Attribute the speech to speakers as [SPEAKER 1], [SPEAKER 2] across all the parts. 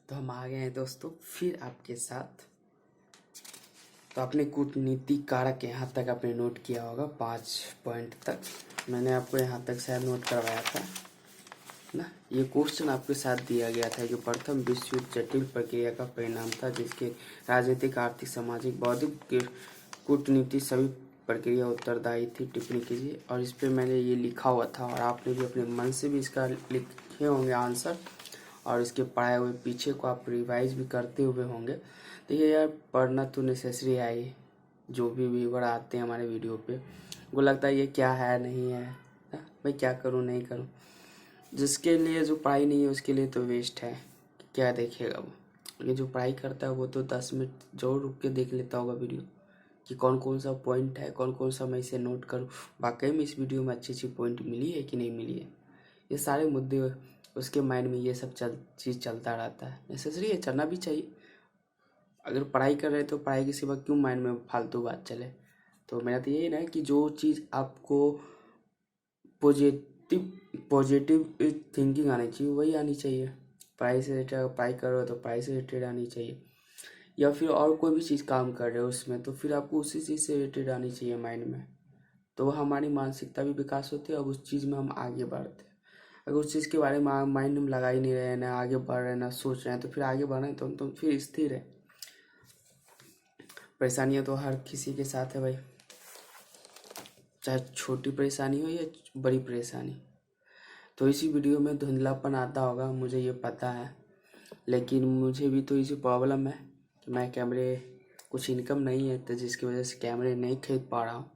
[SPEAKER 1] तो हम आ गए हैं दोस्तों फिर आपके साथ। तो आपने कूटनीतिक कारक यहाँ तक आपने नोट किया होगा 5 पॉइंट तक। मैंने आपको यहाँ तक शायद नोट करवाया था ना। ये क्वेश्चन आपके साथ दिया गया था कि प्रथम विश्व युद्ध जटिल प्रक्रिया का परिणाम था जिसके राजनीतिक, आर्थिक, सामाजिक, बौद्धिक, कूटनीति सभी प्रक्रिया उत्तरदायी थी। टिप्पणी कीजिए। और इस पर मैंने ये लिखा हुआ था और आपने भी अपने मन से भी इसका लिखे होंगे आंसर, और इसके पढ़ाए हुए पीछे को आप रिवाइज भी करते हुए होंगे। तो ये यार पढ़ना तो नेसेसरी है ही। जो भी व्यूवर आते हैं हमारे वीडियो पे वो लगता है ये क्या है नहीं है, मैं क्या करूँ नहीं करूँ। जिसके लिए जो पढ़ाई नहीं है उसके लिए तो वेस्ट है, क्या देखेगा वो। लेकिन जो पढ़ाई करता है वो तो 10 मिनट जरूर रुक के देख लेता होगा वीडियो कि कौन कौन सा पॉइंट है, कौन कौन सा मैं इसे नोट करूँ। वाकई में इस वीडियो में अच्छी अच्छी पॉइंट मिली है कि नहीं मिली है, ये सारे मुद्दे उसके माइंड में ये सब चीज़ चलता रहता है। नेसेसरी है, चलना भी चाहिए। अगर पढ़ाई कर रहे हैं तो पढ़ाई के सिवा क्यों माइंड में फालतू बात चले। तो मेरा तो यही ना है कि जो चीज़ आपको पॉजिटिव पॉजिटिव थिंकिंग आनी चाहिए वही आनी चाहिए। पढ़ाई से रिलेटेड पढ़ाई कर रहे हो तो पढ़ाई से रिलेटेड आनी चाहिए, या फिर और कोई भी चीज़ काम कर रहे हो उसमें तो फिर आपको उसी चीज़ से रिलेटेड आनी चाहिए माइंड में। तो हमारी मानसिकता भी विकास होती है और उस चीज़ में हम आगे बढ़ते हैं। अगर उस चीज़ के बारे में माइंड में लगा ही नहीं रहे हैं, ना आगे बढ़ रहे हैं, ना सोच रहे हैं, तो फिर आगे बढ़ रहे हैं तो हम तो फिर स्थिर है। परेशानियाँ तो हर किसी के साथ है भाई, चाहे छोटी परेशानी हो या बड़ी परेशानी। तो इसी वीडियो में धुंधलापन आता होगा, मुझे ये पता है, लेकिन मुझे भी तो इसी प्रॉब्लम है कि मैं कैमरे कुछ इनकम नहीं है तो जिसकी वजह से कैमरे नहीं खरीद पा रहा हूँ।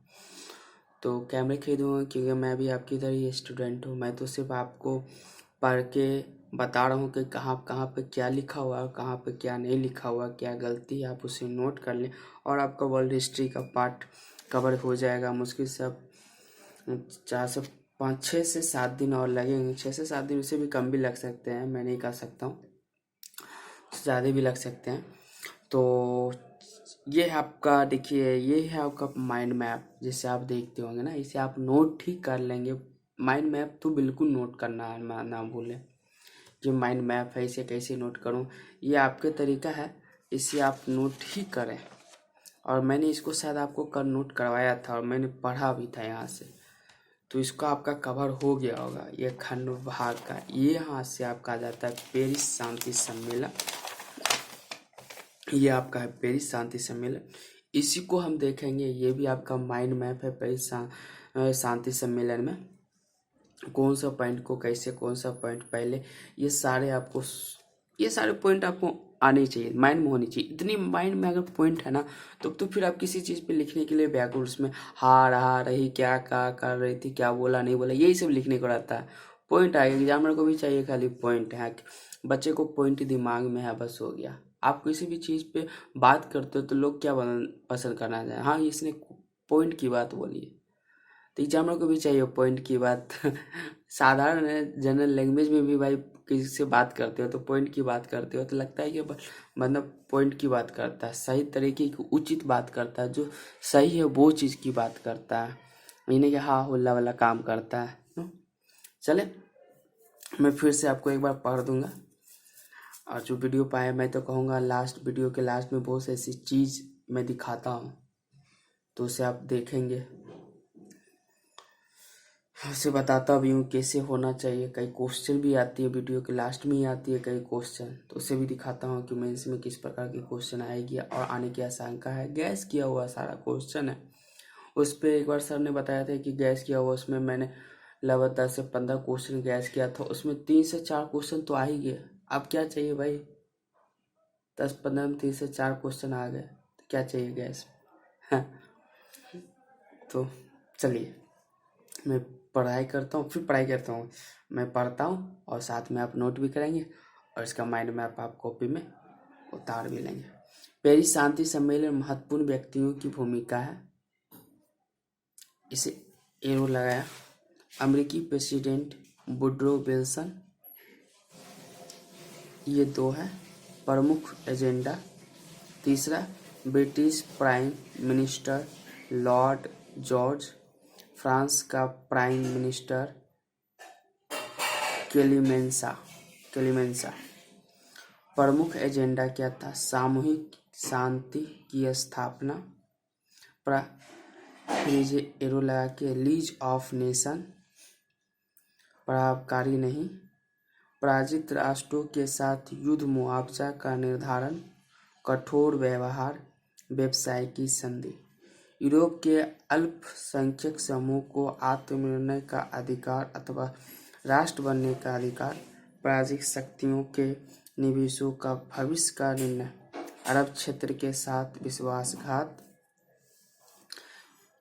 [SPEAKER 1] तो कैमरे खरीदूँगा क्योंकि मैं भी आपकी तरह ही स्टूडेंट हूँ। मैं तो सिर्फ आपको पढ़ के बता रहा हूँ कि कहाँ कहाँ पे क्या लिखा हुआ है, कहाँ पे क्या नहीं लिखा हुआ, क्या गलती है, आप उसे नोट कर लें और आपका वर्ल्ड हिस्ट्री का पार्ट कवर हो जाएगा। मुश्किल से आप 5 से 7 दिन और लगेंगे। 6 से 7 दिन, उससे भी कम भी लग सकते हैं, मैं नहीं कह सकता हूँ, ज़्यादा भी लग सकते हैं। तो ये है आपका, देखिए ये है आपका माइंड मैप जिसे आप देखते होंगे ना, इसे आप नोट ही कर लेंगे। माइंड मैप तो बिल्कुल नोट करना है, ना भूलें। जो माइंड मैप है इसे कैसे नोट करूं, ये आपके तरीका है, इसे आप नोट ही करें। और मैंने इसको शायद आपको कल नोट करवाया था और मैंने पढ़ा भी था यहाँ से, तो इसका आपका कवर हो गया होगा। ये खंड भाग का ये यहाँ से आपका आ जाता है पेरिस शांति सम्मेलन। ये आपका है पेरिस शांति सम्मेलन, इसी को हम देखेंगे। ये भी आपका माइंड मैप है पेरिस शांति सम्मेलन में कौन सा पॉइंट को कैसे, कौन सा पॉइंट पहले, ये सारे पॉइंट आपको आने चाहिए, माइंड में होनी चाहिए। इतनी माइंड में अगर पॉइंट है ना तो फिर आप किसी चीज़ पे लिखने के लिए व्याकुल, उसमें रहा रही, क्या कर रही थी, क्या बोला नहीं बोला, यही सब लिखने को रहता है। पॉइंट आएगा, एग्जामिनर को भी चाहिए खाली पॉइंट है, बच्चे को पॉइंट दिमाग में है, बस हो गया। आप किसी भी चीज़ पे बात करते हो तो लोग क्या पसंद करना चाहें, हाँ इसने पॉइंट की बात बोली है। तो एग्जामिनर को भी चाहिए पॉइंट की बात। साधारण है, जनरल लैंग्वेज में भी भाई किसी से बात करते हो तो पॉइंट की बात करते हो तो लगता है कि मतलब पॉइंट की बात करता है, सही तरीके की उचित बात करता है, जो सही है वो चीज़ की बात करता है, इन्हें कि हाँ हुल्ला वाला काम करता है। चले मैं फिर से आपको एक बार पढ़ दूंगा, और जो वीडियो पाए मैं तो कहूँगा लास्ट वीडियो के लास्ट में बहुत ऐसी चीज़ मैं दिखाता हूँ तो उसे आप देखेंगे। उसे बताता भी हूँ कैसे होना चाहिए, कई क्वेश्चन भी आती है वीडियो के लास्ट में ही आती है कई क्वेश्चन, तो उसे भी दिखाता हूँ कि मैं इसमें किस प्रकार की क्वेश्चन आएगी और आने की आशंका है। गैस किया हुआ सारा क्वेश्चन है, उस पर एक बार सर ने बताया था कि गैस किया हुआ, उसमें मैंने लगभग 10 से 15 क्वेश्चन गैस किया था, उसमें 3 से 4 क्वेश्चन तो आ ही गए। अब क्या चाहिए भाई, 10-15 में 3 से 4 क्वेश्चन आ गए तो क्या चाहिए गैस। तो चलिए मैं पढ़ाई करता हूँ, फिर पढ़ाई करता हूँ, मैं पढ़ता हूँ और साथ में आप नोट भी करेंगे और इसका माइंड मैप आप कॉपी में उतार भी लेंगे। पेरिस शांति सम्मेलन महत्वपूर्ण व्यक्तियों की भूमिका है, इसे एरो लगाया। अमेरिकी प्रेसिडेंट वुडरो विल्सन, ये 2 है प्रमुख एजेंडा। तीसरा British prime minister Lord George, France का प्राइम मिनिस्टर क्लेमेंसा, प्रमुख एजेंडा क्या था? सामूहिक शांति की स्थापना, एरो लगा के लीज ऑफ नेशन, प्रभावकारी नहीं, पराजित राष्ट्रों के साथ युद्ध मुआवजा का निर्धारण, कठोर व्यवहार, व्यवसाय की संधि। यूरोप के अल्पसंख्यक समूह को आत्मनिर्णय का अधिकार अथवा राष्ट्र बनने का अधिकार, पराजित शक्तियों के निवेशों का भविष्य का निर्णय, अरब क्षेत्र के साथ विश्वासघात।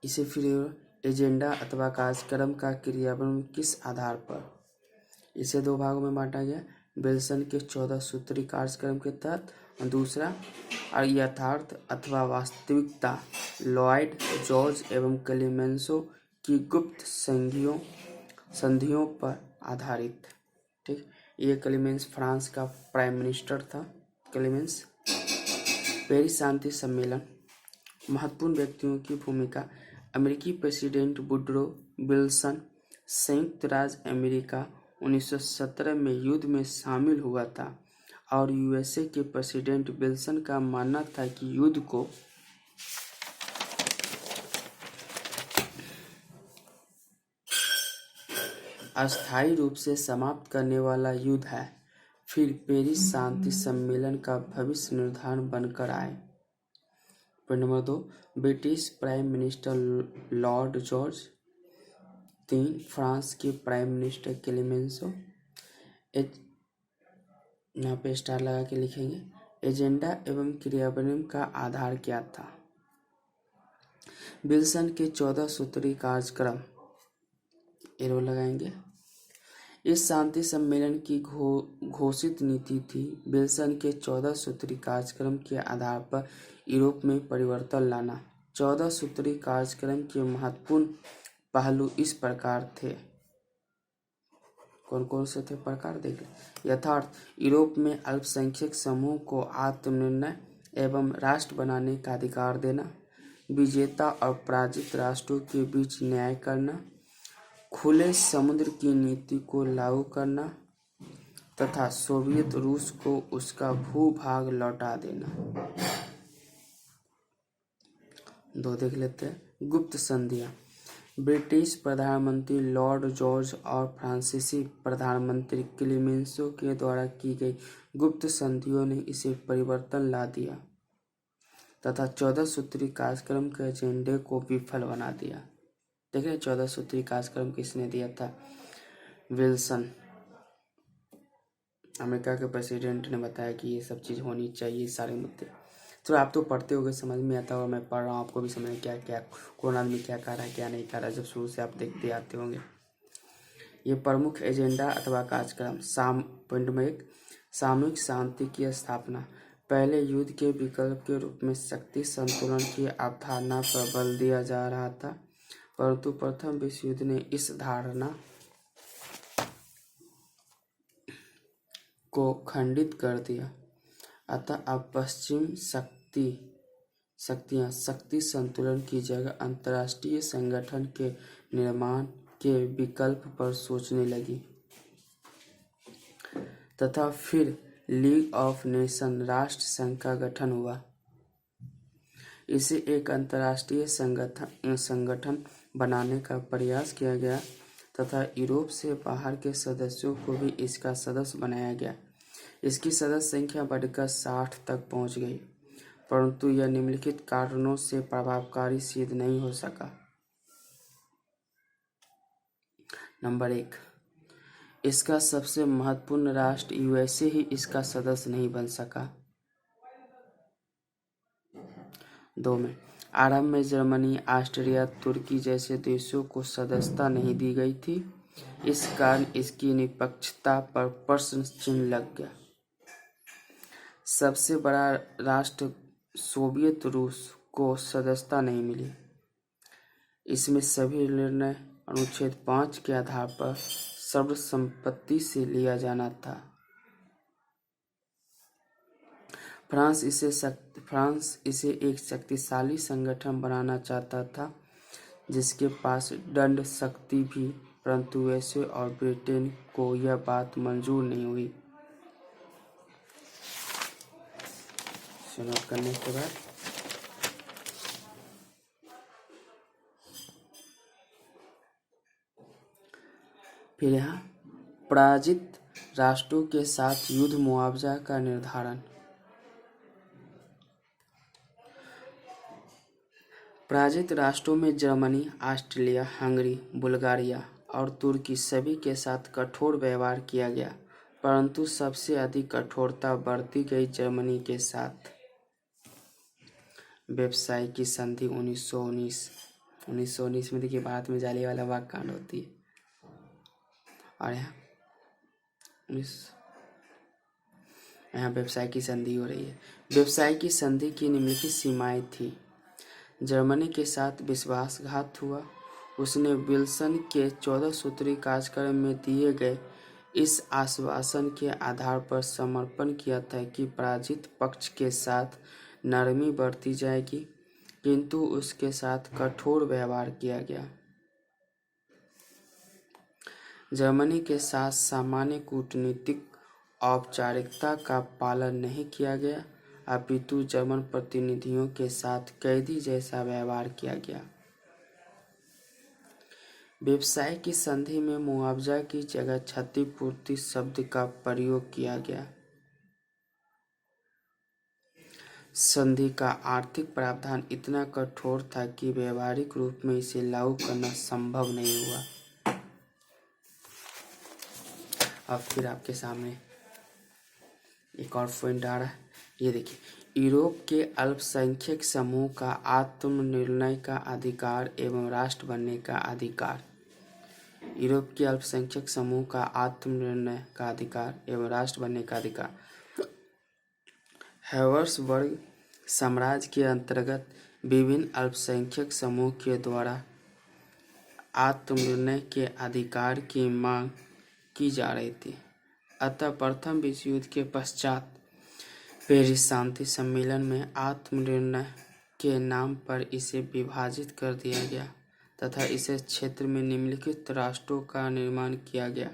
[SPEAKER 1] इसे फिर एजेंडा अथवा कार्यक्रम का क्रियान्वयन किस आधार पर? इसे दो भागों में बांटा गया, विल्सन के 14 सूत्री कार्यक्रम के तहत, और दूसरा यथार्थ अथवा वास्तविकता, लॉयड जॉर्ज एवं क्लेमेंसो की गुप्त संधियों पर आधारित। ठीक, ये क्लेमेंस फ्रांस का प्राइम मिनिस्टर था। क्लेमेंस। पेरिस शांति सम्मेलन, महत्वपूर्ण व्यक्तियों की भूमिका, अमेरिकी प्रेसिडेंट वुडरो विल्सन संयुक्त राज्य अमेरिका 1917 में युद्ध में शामिल हुआ था और यूएसए के प्रेसिडेंट विल्सन का मानना था कि युद्ध को अस्थायी रूप से समाप्त करने वाला युद्ध है। फिर पेरिस शांति सम्मेलन का भविष्य निर्धारण बनकर आए। Point number 2, British prime minister Lord George. 3, France के प्राइम मिनिस्टर क्लेमेंसो। यहाँ पे स्टार लगा के लिखेंगे। एजेंडा एवं क्रियान्वयन का आधार क्या था? विल्सन के 14 सूत्री कार्यक्रम, एरो लगाएंगे। इस शांति सम्मेलन की घोषित नीति थी विल्सन के 14 सूत्री कार्यक्रम के आधार पर यूरोप में परिवर्तन लाना। 14 सूत्री कार्यक्रम के महत्वपूर्ण पहलू इस प्रकार थे। कौन कौन से थे प्रकार देख लें। यथार्थ, यूरोप में अल्पसंख्यक समूह को आत्मनिर्णय एवं राष्ट्र बनाने का अधिकार देना, विजेता और पराजित राष्ट्रों के बीच न्याय करना, खुले समुद्र की नीति को लागू करना तथा सोवियत रूस को उसका भूभाग लौटा देना। 2 देख लेते हैं। गुप्त संधियां, ब्रिटिश प्रधानमंत्री लॉर्ड जॉर्ज और फ्रांसीसी प्रधानमंत्री क्लेमेंसो के द्वारा की गई गुप्त संधियों ने इसे परिवर्तन ला दिया तथा 14 सूत्री कार्यक्रम के एजेंडे को विफल बना दिया। देख रहे 14 सूत्री कार्यक्रम किसने दिया था? विल्सन। अमेरिका के प्रेसिडेंट ने बताया कि ये सब चीज़ होनी चाहिए, सारे मुद्दे। तो आप तो पढ़ते होगे, समझ में आता होगा। मैं पढ़ रहा हूँ, आपको भी समझ में क्या क्या कौन आदमी क्या कर रहा है क्या नहीं कर रहा है, जब शुरू से आप देखते आते होंगे। ये प्रमुख एजेंडा अथवा कार्यक्रम। पॉइंट में 1, सामूहिक शांति की स्थापना। पहले युद्ध के विकल्प के रूप में शक्ति संतुलन की अवधारणा पर बल दिया जा रहा था, परंतु प्रथम विश्व युद्ध ने इस धारणा को खंडित कर दिया। अतः अब पश्चिम शक्तियां शक्ति संतुलन की जगह अंतर्राष्ट्रीय संगठन के निर्माण के विकल्प पर सोचने लगी तथा फिर लीग ऑफ नेशन राष्ट्र संघ का गठन हुआ। इसे एक अंतर्राष्ट्रीय संगठन बनाने का प्रयास किया गया तथा यूरोप से बाहर के सदस्यों को भी इसका सदस्य बनाया गया। इसकी सदस्य संख्या बढ़कर 60 तक पहुंच गई, परंतु यह निम्नलिखित कारणों से प्रभावकारी सिद्ध नहीं हो सका। नंबर 1, इसका सबसे महत्वपूर्ण राष्ट्र यूएसए ही इसका सदस्य नहीं बन सका। 2 में आरंभ में जर्मनी, ऑस्ट्रिया, तुर्की जैसे देशों को सदस्यता नहीं दी गई थी। इस कारण इसकी निष्पक्षता पर प्रश्न चिन्ह लग गया। सबसे बड़ा राष्ट्र सोवियत रूस को सदस्यता नहीं मिली। इसमें सभी निर्णय अनुच्छेद 5 के आधार पर सर्वसम्मति से लिया जाना था। फ्रांस इसे एक शक्तिशाली संगठन बनाना चाहता था जिसके पास दंड शक्ति भी, परंतु यूएसए और ब्रिटेन को यह बात मंजूर नहीं हुई। इसे नोट करने के बाद फिर यहाँ पराजित राष्ट्रों के साथ युद्ध मुआवजा का निर्धारण। पराजित राष्ट्रों में जर्मनी, ऑस्ट्रिया, हंगरी, बुल्गारिया और तुर्की सभी के साथ कठोर व्यवहार किया गया, परंतु सबसे अधिक कठोरता बरती गई जर्मनी के साथ। व्यवसाय की संधि 1919 में देखिए भारत में जालियांवाला बाग कांड होती है। और यहाँ व्यवसाय की संधि हो रही है। व्यवसाय की संधि की निम्नलिखित सीमाएं थी। जर्मनी के साथ विश्वासघात हुआ। उसने विल्सन के 14 सूत्री कार्यक्रम में दिए गए इस आश्वासन के आधार पर समर्पण किया था कि पराजित पक्ष के साथ नरमी बरती जाएगी, किंतु उसके साथ कठोर व्यवहार किया गया। जर्मनी के साथ सामान्य कूटनीतिक औपचारिकता का पालन नहीं किया गया, अपितु जर्मन प्रतिनिधियों के साथ कैदी जैसा व्यवहार किया गया। व्यवसाय की संधि में मुआवजा की जगह क्षतिपूर्ति शब्द का प्रयोग किया गया। संधि का आर्थिक प्रावधान इतना कठोर था कि व्यवहारिक रूप में इसे लागू करना संभव नहीं हुआ। अब फिर आपके सामने एक और पॉइंट आ रहा है, ये देखिए। यूरोप के अल्पसंख्यक समूह का आत्मनिर्णय का अधिकार एवं राष्ट्र बनने का अधिकार। यूरोप के अल्पसंख्यक समूह का आत्मनिर्णय का अधिकार एवं राष्ट्र बनने का अधिकार हैब्सबर्ग साम्राज्य के अंतर्गत विभिन्न अल्पसंख्यक समूह के द्वारा आत्मनिर्णय के अधिकार की मांग की जा रही थी। अतः प्रथम विश्व युद्ध के पश्चात पेरिस शांति सम्मेलन में आत्मनिर्णय के नाम पर इसे विभाजित कर दिया गया तथा इसे क्षेत्र में निम्नलिखित राष्ट्रों का निर्माण किया गया।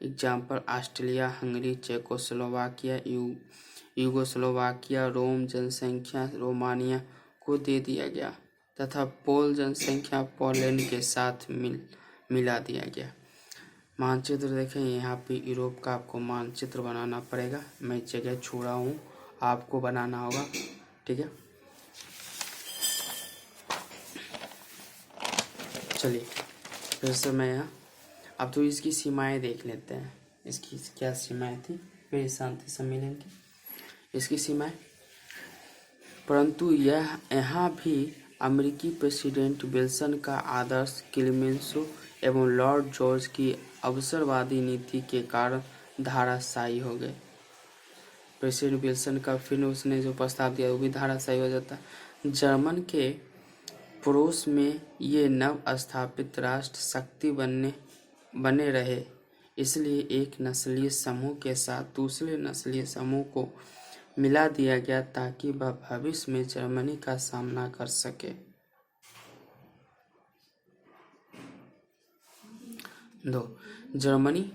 [SPEAKER 1] Example Austria, Hungary, Czechoslovakia, Yugoslavia, रोम जनसंख्या रोमानिया को दे दिया गया तथा पोल जनसंख्या पोलैंड के साथ मिला दिया गया। मानचित्र देखें, यहाँ पे यूरोप का आपको मानचित्र बनाना पड़ेगा। मैं जगह छोड़ा हूँ, आपको बनाना होगा, ठीक है। चलिए फिर से मैं यहाँ अब तो इसकी सीमाएं देख लेते हैं। इसकी क्या सीमाएं थी पेरिस शांति सम्मेलन की, इसकी सीमाएं। परंतु यह यहाँ भी अमेरिकी प्रेसिडेंट विल्सन का आदर्श क्लेमेंसो एवं लॉर्ड जॉर्ज की अवसरवादी नीति के कारण धाराशायी हो गए। प्रेसिडेंट विल्सन का फिर उसने जो प्रस्ताव दिया वो भी धाराशायी हो जाता। जर्मन के पड़ोस में ये नव स्थापित राष्ट्र शक्ति बने रहे, इसलिए एक नस्लीय समूह के साथ दूसरे नस्लीय समूह को मिला दिया गया ताकि वह भविष्य में जर्मनी का सामना कर सके। 2. जर्मनी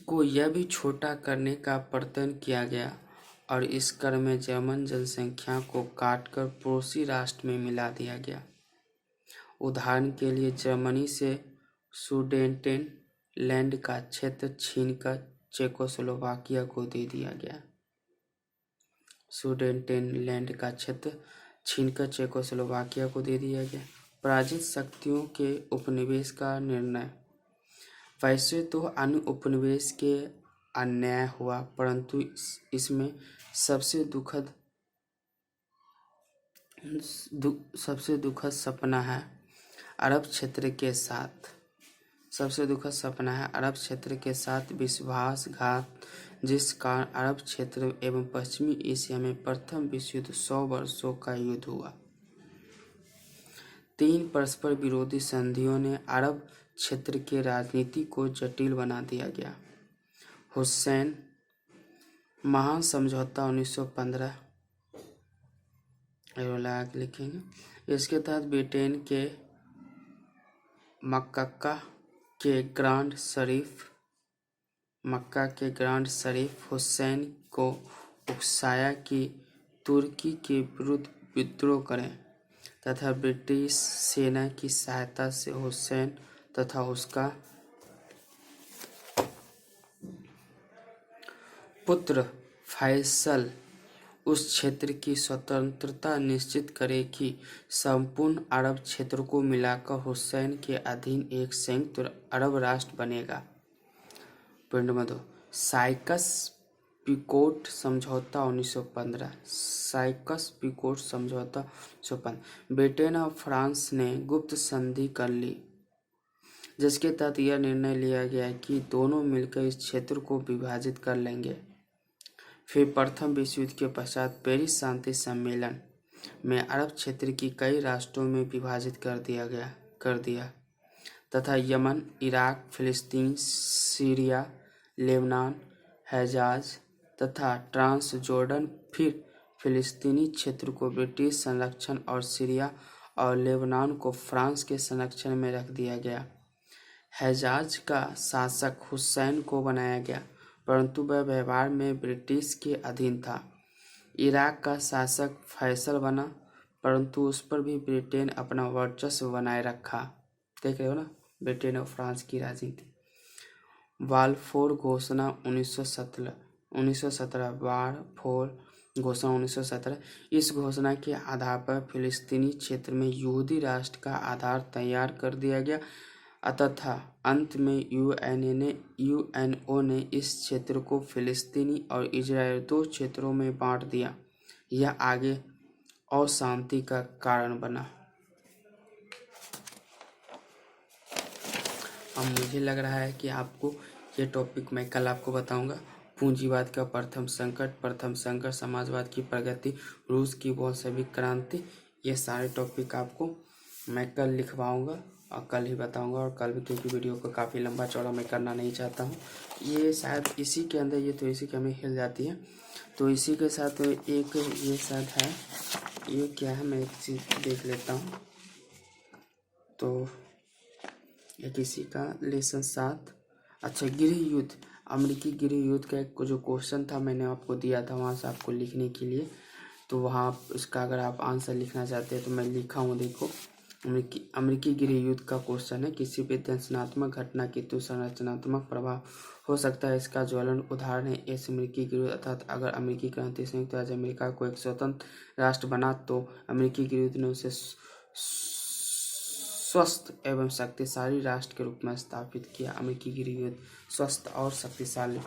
[SPEAKER 1] को यह भी छोटा करने का प्रयत्न किया गया और इस क्रम में जर्मन जनसंख्या को काटकर पड़ोसी राष्ट्र में मिला दिया गया। उदाहरण के लिए जर्मनी से सुडेटेनलैंड का क्षेत्र छीनकर चेकोस्लोवाकिया को दे दिया गया। सुडेटेनलैंड का क्षेत्र छीनकर चेकोस्लोवाकिया को दे दिया गया। पराजित शक्तियों के उपनिवेश का निर्णय। वैसे तो अन्य उपनिवेश के अन्याय हुआ, परंतु इसमें सबसे दुखद सपना है अरब क्षेत्र के साथ विश्वासघात, जिस कारण अरब क्षेत्र एवं पश्चिमी एशिया में प्रथम विश्व युद्ध 100 वर्षों का युद्ध हुआ। 3 परस्पर विरोधी संधियों ने अरब क्षेत्र के राजनीति को जटिल बना दिया गया। हुसैन महान समझौता 1915 लिखेंगे। इसके तहत ब्रिटेन के मक्का के ग्रांड शरीफ हुसैन को उकसाया कि तुर्की के विरुद्ध विद्रोह करें तथा ब्रिटिश सेना की सहायता से हुसैन तथा उसका पुत्र फैसल उस क्षेत्र की स्वतंत्रता निश्चित करे कि संपूर्ण अरब क्षेत्र को मिलाकर हुसैन के अधीन एक संयुक्त अरब राष्ट्र बनेगा। पॉइंट नंबर 2, साइकस पिकोट समझौता 1915। साइकस पिकोट समझौता 1915 ब्रिटेन और फ्रांस ने गुप्त संधि कर ली, जिसके तहत यह निर्णय लिया गया कि दोनों मिलकर इस क्षेत्र को विभाजित कर लेंगे। फिर प्रथम विश्व युद्ध के पश्चात पेरिस शांति सम्मेलन में अरब क्षेत्र की कई राष्ट्रों में विभाजित कर दिया तथा यमन, इराक, फिलिस्तीन, सीरिया, लेबनान, हिजाज तथा ट्रांस जॉर्डन फिर फिलिस्तीनी क्षेत्र को ब्रिटिश संरक्षण और सीरिया और लेबनान को फ्रांस के संरक्षण में रख दिया गया। हिजाज का शासक हुसैन को बनाया गया, परंतु वह व्यवहार में ब्रिटिश के अधीन था। इराक का शासक फैसल बना, परंतु उस पर भी ब्रिटेन अपना वर्चस्व बनाए रखा। देख रहे हो ना, ब्रिटेन और फ्रांस की राजनीति। बाल्फोर घोषणा 1917 बाल्फोर घोषणा 1917। इस घोषणा के आधार पर फिलिस्तीनी क्षेत्र में यहूदी राष्ट्र का आधार तैयार कर दिया गया तथा अंत में यूएनओ ने इस क्षेत्र को फिलिस्तीनी और इजराइल 2 क्षेत्रों में बांट दिया। यह आगे अशांति का कारण बना। अब मुझे लग रहा है कि आपको ये टॉपिक मैं कल आपको बताऊंगा। पूंजीवाद का प्रथम संकट, समाजवाद की प्रगति, रूस की बोल्शेविक क्रांति, ये सारे टॉपिक आपको मैं कल लिखवाऊंगा और कल ही बताऊंगा। और कल भी, क्योंकि वीडियो को काफ़ी लंबा चौड़ा मैं करना नहीं चाहता हूँ, ये शायद इसी के अंदर ये तो इसी के हमें हिल जाती है, तो इसी के साथ एक ये शायद है, ये क्या है मैं एक चीज़ देख लेता हूँ। तो एक इसी का लेसन 7, अच्छा, गृह युद्ध, अमेरिकी गृह युद्ध का एक जो क्वेश्चन था मैंने आपको दिया था वहाँ से आपको लिखने के लिए, तो वहाँ उसका अगर आप आंसर लिखना चाहते हैं तो मैं लिखा हूँ, देखो। अमेरिकी गृह युद्ध का क्वेश्चन है, किसी भी दर्शनात्मक घटना की तो संरचनात्मक प्रभाव हो सकता है। इसका ज्वलन उदाहरण है इस अमेरिकी गृह युद्ध, अर्थात अगर अमेरिकी क्रांति संयुक्त राज्य अमेरिका को एक स्वतंत्र राष्ट्र बना तो अमेरिकी गृह युद्ध ने उसे स्वस्थ एवं शक्तिशाली राष्ट्र के रूप में स्थापित किया। अमेरिकी गृह युद्ध स्वस्थ और शक्तिशाली,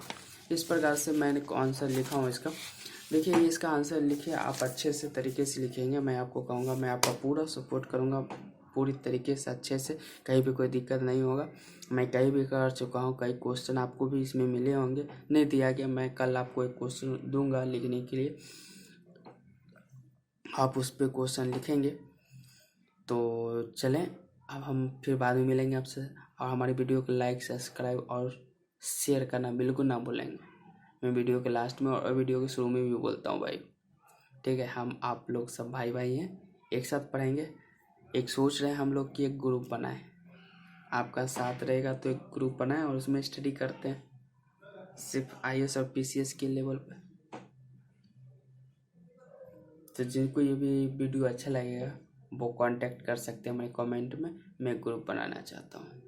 [SPEAKER 1] इस प्रकार से मैंने आंसर लिखा हूँ इसका। देखिए, इसका आंसर लिखिए आप अच्छे से तरीके से लिखेंगे, मैं आपको कहूँगा, मैं आपका पूरा सपोर्ट करूँगा पूरी तरीके से, अच्छे से, कहीं भी कोई दिक्कत नहीं होगा। मैं कहीं भी कर चुका हूँ, कई क्वेश्चन आपको भी इसमें मिले होंगे, नहीं दिया गया, मैं कल आपको एक क्वेश्चन दूंगा लिखने के लिए, आप उस पर क्वेश्चन लिखेंगे। तो चलें, अब हम फिर बाद में मिलेंगे आपसे, और हमारी वीडियो को लाइक, सब्सक्राइब और शेयर करना बिल्कुल ना भूलेंगे। मैं वीडियो के लास्ट में और वीडियो के शुरू में भी बोलता हूँ भाई, ठीक है। हम आप लोग सब भाई भाई हैं, एक साथ पढ़ेंगे। एक सोच रहे हैं हम लोग कि एक ग्रुप बनाएं, आपका साथ रहेगा तो एक ग्रुप बनाएं और उसमें स्टडी करते हैं, सिर्फ आईएएस और पीसीएस के लेवल पे। तो जिनको ये भी वीडियो अच्छा लगेगा वो कांटेक्ट कर सकते हैं हमारे कमेंट में, मैं ग्रुप बनाना चाहता हूँ।